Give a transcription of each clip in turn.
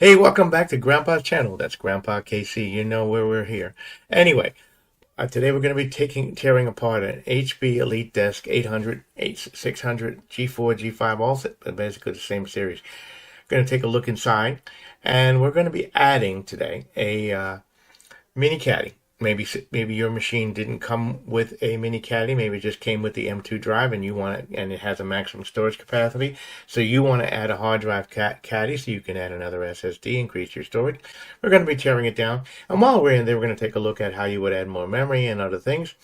Hey, welcome back to Grandpa's channel. That's Grandpa KC. You know where we're here. Anyway, today we're going to be tearing apart an HB Elite Desk 800, 600, G4, G5, all basically the same series. Going to take a look inside, and we're going to be adding today a mini caddy. Maybe your machine didn't come with a mini caddy. Maybe it just came with the M2 drive, and you want it, and it has a maximum storage capacity. So you want to add a hard drive caddy, so you can add another SSD, increase your storage. We're going to be tearing it down, and while we're in there, we're going to take a look at how you would add more memory and other things.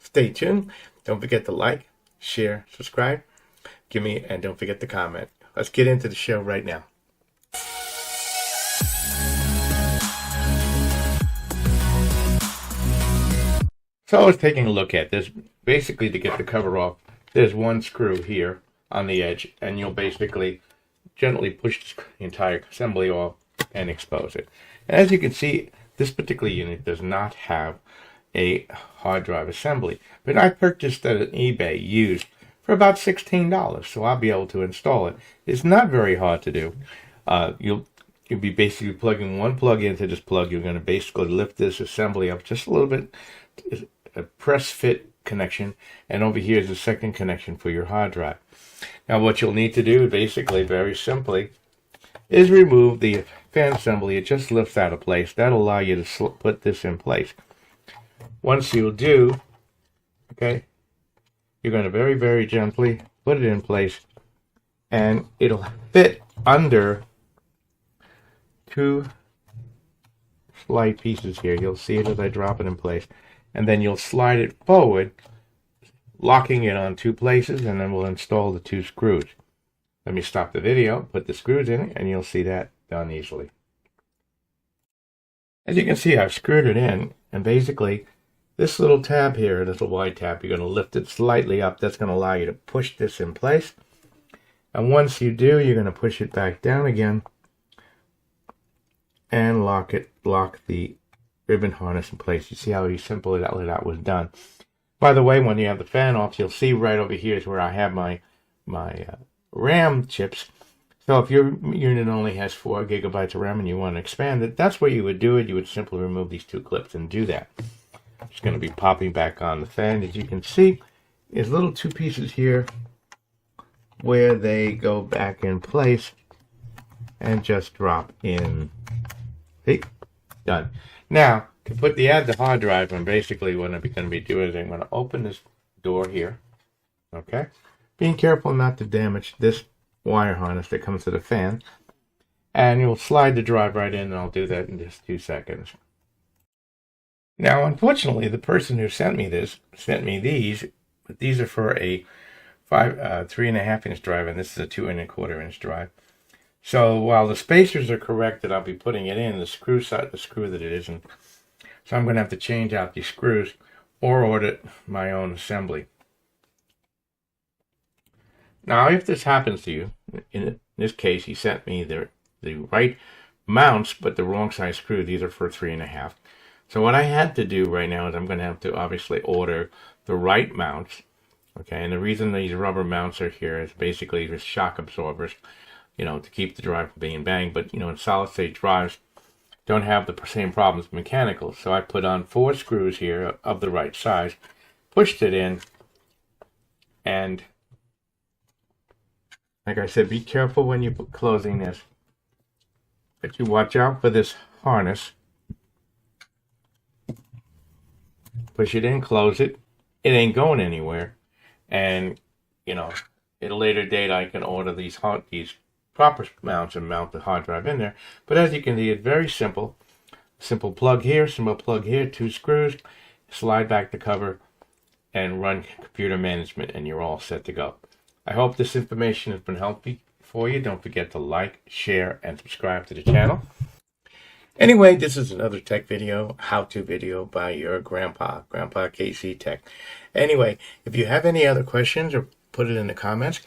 Stay tuned. Don't forget to like, share, subscribe. And don't forget to comment. Let's get into the show right now. So I was taking a look at this. Basically, to get the cover off, there's one screw here on the edge, and you'll basically gently push the entire assembly off and expose it. And as you can see, this particular unit does not have a hard drive assembly, but I purchased it at eBay used for about $16, so I'll be able to install it. It's not very hard to do. You'll be basically plugging one plug into this plug. You're going to basically lift this assembly up just a little bit, a press fit connection, and over here is the second connection for your hard drive. Now what you'll need to do, basically very simply, is remove the fan assembly. It just lifts out of place. That'll allow you to put this in place. Once you do, okay, you're going to very, very gently put it in place, and it'll fit under two slight pieces here. You'll see it as I drop it in place. And then you'll slide it forward, locking it on two places, and then we'll install the two screws. Let me stop the video, put the screws in it, and you'll see that done easily. As you can see, I've screwed it in, and basically, this little tab here, this little wide tab, you're going to lift it slightly up. That's going to allow you to push this in place. And once you do, you're going to push it back down again, and lock the ribbon harness in place. You see how simple that was done. By the way, when you have the fan off, you'll see right over here is where I have my RAM chips. So if your unit only has 4 gigabytes of RAM and you want to expand it, that's where you would do it. You would simply remove these two clips and do that. It's going to be popping back on the fan. As you can see, there's little two pieces here where they go back in place and just drop in. See? Done. Now, to add the hard drive, and basically what I'm going to be doing is I'm going to open this door here, okay? Being careful not to damage this wire harness that comes to the fan. And you'll slide the drive right in, and I'll do that in just 2 seconds. Now, unfortunately, the person who sent me these, but these are for a 3.5-inch drive, and this is a 2.25-inch drive. So while the spacers are correct that I'll be putting it in, the screw that it isn't. So I'm going to have to change out these screws or order my own assembly. Now, if this happens to you, in this case, he sent me the right mounts, but the wrong size screw. These are for 3.5. So what I had to do right now is I'm going to have to obviously order the right mounts. Okay, and the reason these rubber mounts are here is basically just shock absorbers, to keep the drive from being banged. But, in solid-state drives don't have the same problems with mechanical. So I put on 4 screws here of the right size, pushed it in, and like I said, be careful when you're closing this. But you watch out for this harness. Push it in, close it. It ain't going anywhere. And, at a later date, I can order these proper mounts and mount the hard drive in there. But as you can see, it's very simple. Simple plug here, 2 screws, slide back the cover, and run computer management, and you're all set to go. I hope this information has been helpful for you. Don't forget to like, share, and subscribe to the channel. Anyway, this is another tech video, how-to video by your Grandpa KC Tech. Anyway, if you have any other questions, or put it in the comments.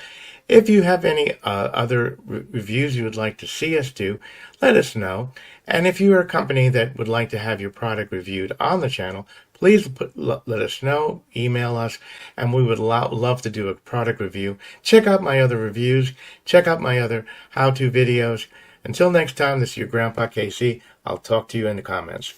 If you have any other reviews you would like to see us do, let us know. And if you are a company that would like to have your product reviewed on the channel, please let us know, email us, and we would love to do a product review. Check out my other reviews, check out my other how-to videos, Until next time, this is your Grandpa Casey. I'll talk to you in the comments.